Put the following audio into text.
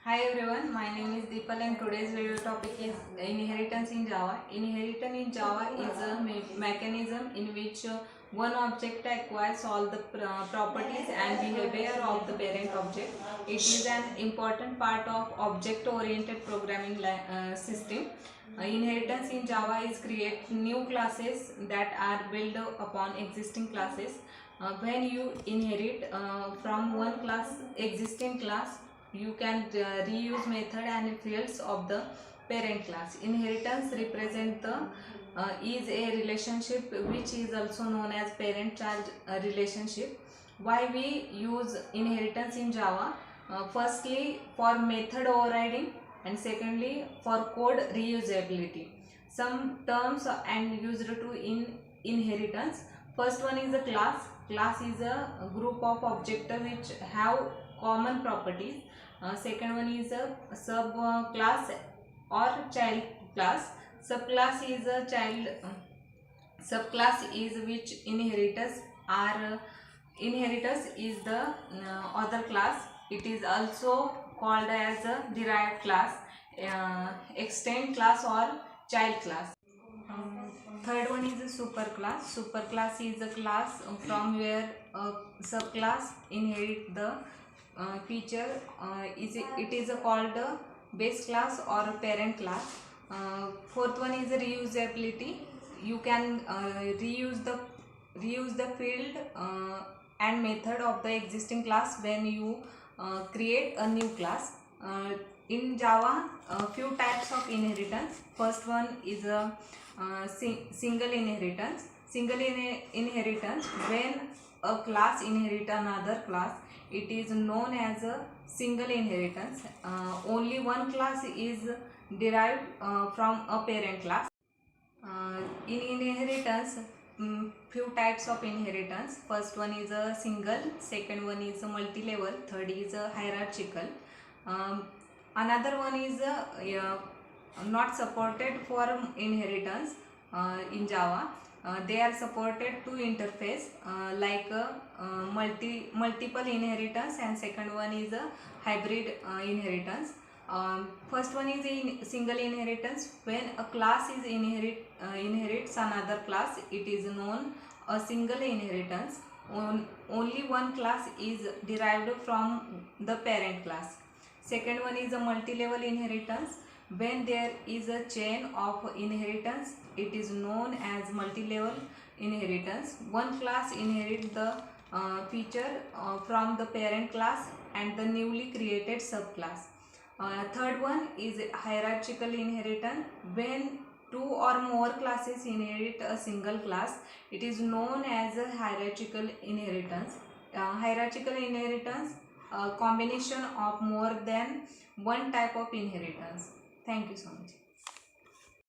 Hi everyone, my name is Deepal and today's video topic is inheritance in Java. Inheritance in Java is a mechanism in which one object acquires all the properties and behavior of the parent object. It is an important part of object-oriented programming system. Inheritance in Java is create new classes that are built upon existing classes. When you inherit from one class, existing class, you can reuse method and fields of the parent class. Inheritance represent the is a relationship which is also known as parent-child relationship. Why we use inheritance in Java? Firstly, for method overriding, and secondly, for code reusability. Some terms and used to in inheritance. First one is a class. Class is a group of objects which have common properties. Second one is a sub class or child class. Subclass is a child. Subclass is which inheritors are inheritors is the other class. It is also called as a derived class, extend class or child class. Third one is a superclass. Superclass is a class from where a subclass inherit the feature. It is called a base class or a parent class. Fourth one is a reusability. You can reuse the field and method of the existing class when you create a new class. In Java, a few types of inheritance. First one is a single inheritance. Single inheritance, when a class inherits another class, it is known as a single inheritance. Only one class is derived from a parent class. In inheritance, few types of inheritance. First one is a single, second one is a multi-level, third is a hierarchical. Another one is not supported for inheritance in Java. They are supported to interface like multiple inheritance, and second one is a hybrid inheritance. First one is in single inheritance. When a class is inherits another class, it is known a single inheritance. Only one class is derived from the parent class. Second one is a multi-level inheritance. When there is a chain of inheritance, it is known as multi-level inheritance. One class inherits the feature from the parent class and the newly created subclass. Third one is hierarchical inheritance. When two or more classes inherit a single class, it is known as a hierarchical inheritance. Hierarchical inheritance, a combination of more than one type of inheritance. Thank you so much.